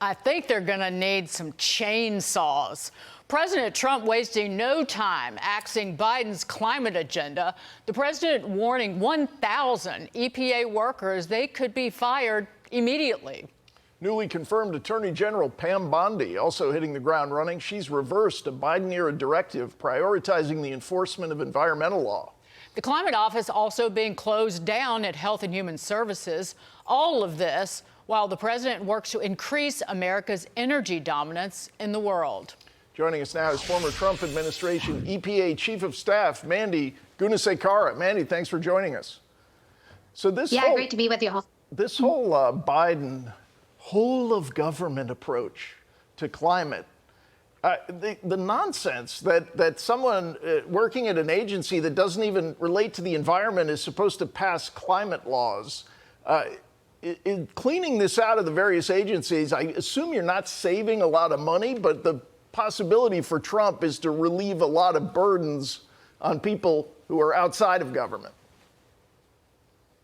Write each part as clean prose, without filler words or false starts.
I think they're going to need some chainsaws. President Trump wasting no time axing Biden's climate agenda. The president warning 1,000 EPA workers they could be fired immediately. Newly confirmed Attorney General Pam Bondi also hitting the ground running. She's reversed a Biden-era directive prioritizing the enforcement of environmental law. The climate office also being closed down at Health and Human Services. All of this while the president works to increase America's energy dominance in the world. Joining us now is former Trump administration EPA Chief of Staff Mandy Gunasekara. Mandy, thanks for joining us. So great to be with you. This whole Biden whole of government approach to climate, the nonsense that someone working at an agency that doesn't even relate to the environment is supposed to pass climate laws. In cleaning this out of the various agencies, I assume you're not saving a lot of money, but the possibility for Trump is to relieve a lot of burdens on people who are outside of government.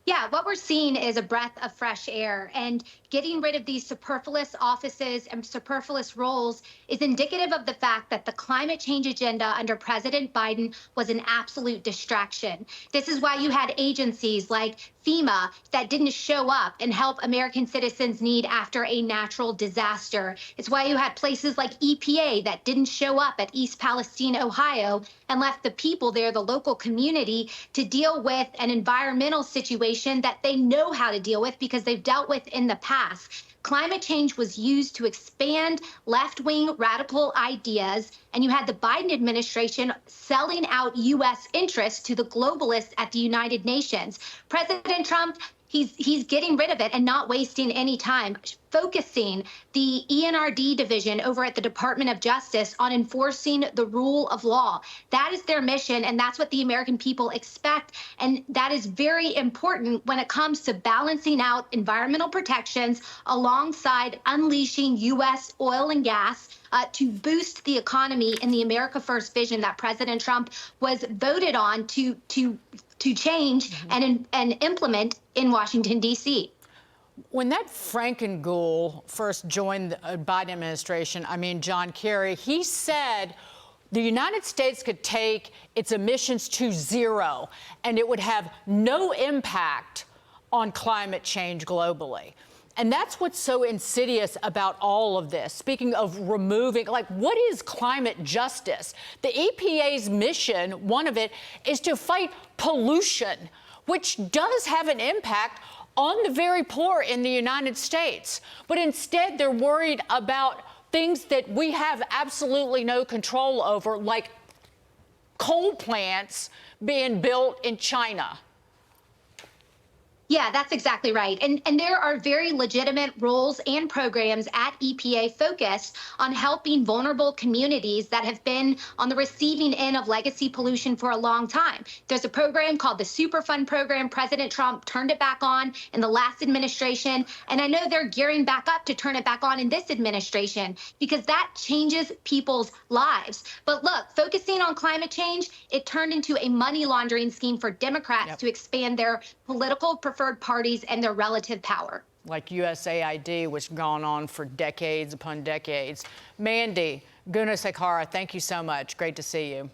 Yeah, what we're seeing is a breath of fresh air, and getting rid of these superfluous offices and superfluous roles is indicative of the fact that the climate change agenda under President Biden was an absolute distraction. This is why you had agencies like FEMA that didn't show up and help American citizens need after a natural disaster. It's why you had places like EPA that didn't show up at East Palestine, Ohio, and left the people there, the local community, to deal with an environmental situation that they know how to deal with because they've dealt with in the past. Climate change was used to expand left-wing radical ideas, and you had the Biden administration selling out U.S. interests to the globalists at the United Nations. President Trump, he's getting rid of it and not wasting any time, focusing the ENRD division over at the Department of Justice on enforcing the rule of law. That is their mission, and that's what the American people expect. And that is very important when it comes to balancing out environmental protections alongside unleashing U.S. oil and gas to boost the economy in the America First vision that President Trump was voted on to change and implement in Washington, D.C. When that Frankengool first joined the Biden administration, John Kerry, he said the United States could take its emissions to zero and it would have no impact on climate change globally. And that's what's so insidious about all of this. Speaking of removing, what is climate justice? The EPA's mission, one of it, is to fight pollution, which does have an impact on the very poor in the United States. But instead, they're worried about things that we have absolutely no control over, like coal plants being built in China. Yeah, that's exactly right. And there are very legitimate roles and programs at EPA focused on helping vulnerable communities that have been on the receiving end of legacy pollution for a long time. There's a program called the Superfund program. President Trump turned it back on in the last administration. And I know they're gearing back up to turn it back on in this administration because that changes people's lives. But look, focusing on climate change, it turned into a money laundering scheme for Democrats to expand their political preferred parties and their relative power. Like USAID, which has gone on for decades upon decades. Mandy Gunasekara, thank you so much. Great to see you.